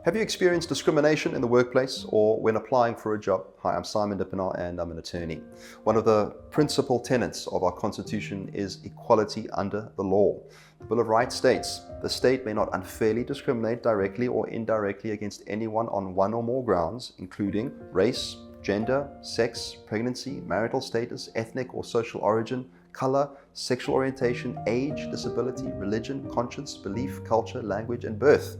Have you experienced discrimination in the workplace or when applying for a job? Hi, I'm Simon Dippenaar and I'm an attorney. One of the principal tenets of our Constitution is equality under the law. The Bill of Rights states, the state may not unfairly discriminate directly or indirectly against anyone on one or more grounds, including race, gender, sex, pregnancy, marital status, ethnic or social origin, color, sexual orientation, age, disability, religion, conscience, belief, culture, language, and birth.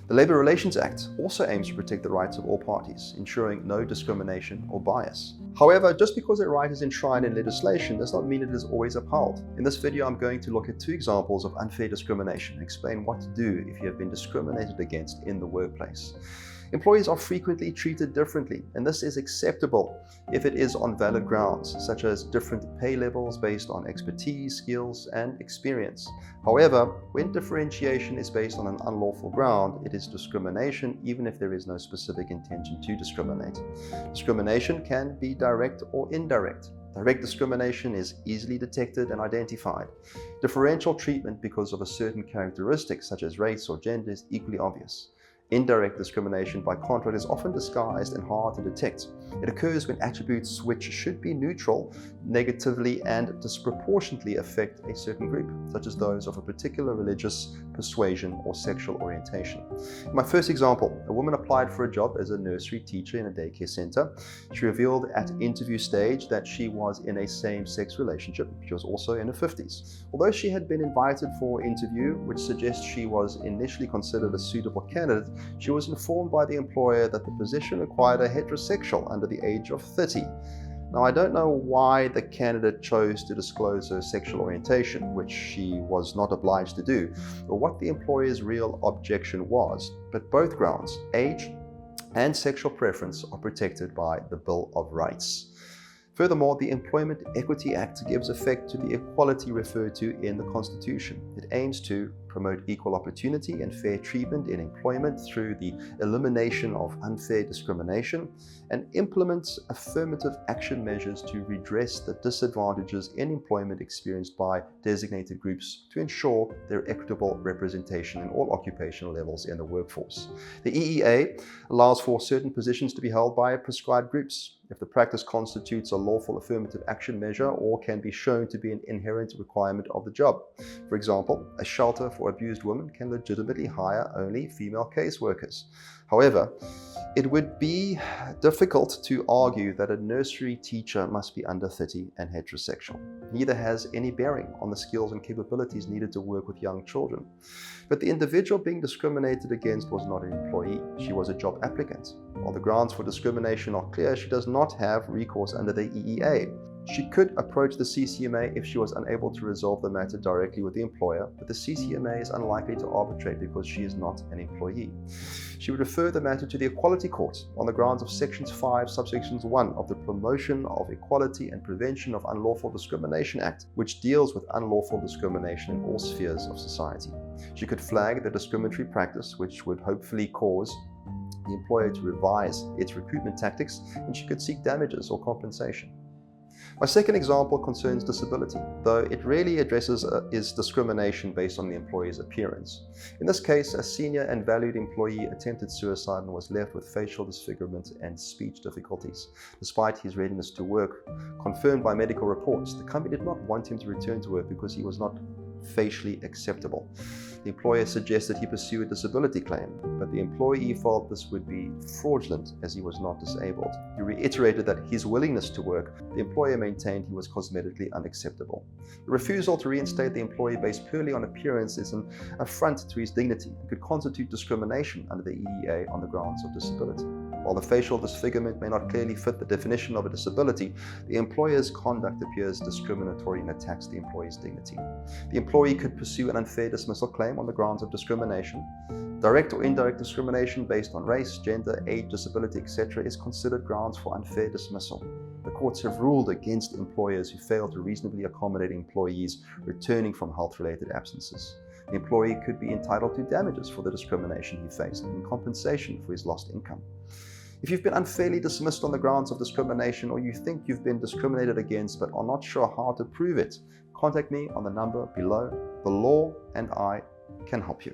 The Labour Relations Act also aims to protect the rights of all parties, ensuring no discrimination or bias. However, just because a right is enshrined in legislation does not mean it is always upheld. In this video, I'm going to look at two examples of unfair discrimination and explain what to do if you have been discriminated against in the workplace. Employees are frequently treated differently, and this is acceptable if it is on valid grounds, such as different pay levels based on expertise, skills, and experience. However, when differentiation is based on an unlawful ground, it is discrimination even if there is no specific intention to discriminate. Discrimination can be direct or indirect. Direct discrimination is easily detected and identified. Differential treatment because of a certain characteristic, such as race or gender, is equally obvious. Indirect discrimination, by contrast, is often disguised and hard to detect. It occurs when attributes which should be neutral negatively and disproportionately affect a certain group, such as those of a particular religious persuasion or sexual orientation. In my first example, a woman applied for a job as a nursery teacher in a daycare center. She revealed at interview stage that she was in a same-sex relationship. She was also in her 50s. Although she had been invited for interview, which suggests she was initially considered a suitable candidate, she was informed by the employer that the position required a heterosexual under the age of 30. Now, I don't know why the candidate chose to disclose her sexual orientation, which she was not obliged to do, or what the employer's real objection was, but both grounds, age and sexual preference, are protected by the Bill of Rights. Furthermore, the Employment Equity Act gives effect to the equality referred to in the Constitution. It aims to promote equal opportunity and fair treatment in employment through the elimination of unfair discrimination, and implements affirmative action measures to redress the disadvantages in employment experienced by designated groups to ensure their equitable representation in all occupational levels in the workforce. The EEA allows for certain positions to be held by prescribed groups if the practice constitutes a lawful affirmative action measure or can be shown to be an inherent requirement of the job. For example, a shelter for abused women can legitimately hire only female caseworkers. However, it would be difficult to argue that a nursery teacher must be under 30 and heterosexual. Neither has any bearing on the skills and capabilities needed to work with young children. But the individual being discriminated against was not an employee. She was a job applicant. While the grounds for discrimination are clear, she does not have recourse under the EEA. She could approach the CCMA if she was unable to resolve the matter directly with the employer, but the CCMA is unlikely to arbitrate because she is not an employee. She would refer the matter to the Equality Court on the grounds of Sections 5, Subsections 1 of the Promotion of Equality and Prevention of Unlawful Discrimination Act, which deals with unlawful discrimination in all spheres of society. She could flag the discriminatory practice, which would hopefully cause the employer to revise its recruitment tactics, and she could seek damages or compensation. My second example concerns disability, though it really addresses is discrimination based on the employee's appearance. In this case, a senior and valued employee attempted suicide and was left with facial disfigurement and speech difficulties. Despite his readiness to work, confirmed by medical reports, the company did not want him to return to work because he was not facially acceptable. The employer suggested he pursue a disability claim, but the employee felt this would be fraudulent as he was not disabled. He reiterated that his willingness to work, the employer maintained he was cosmetically unacceptable. The refusal to reinstate the employee based purely on appearance is an affront to his dignity and could constitute discrimination under the EEA on the grounds of disability. While the facial disfigurement may not clearly fit the definition of a disability, the employer's conduct appears discriminatory and attacks the employee's dignity. The employee could pursue an unfair dismissal claim on the grounds of discrimination. Direct or indirect discrimination based on race, gender, age, disability, etc. is considered grounds for unfair dismissal. The courts have ruled against employers who fail to reasonably accommodate employees returning from health-related absences. The employee could be entitled to damages for the discrimination he faced and compensation for his lost income. If you've been unfairly dismissed on the grounds of discrimination, or you think you've been discriminated against but are not sure how to prove it, contact me on the number below. The law and I can help you.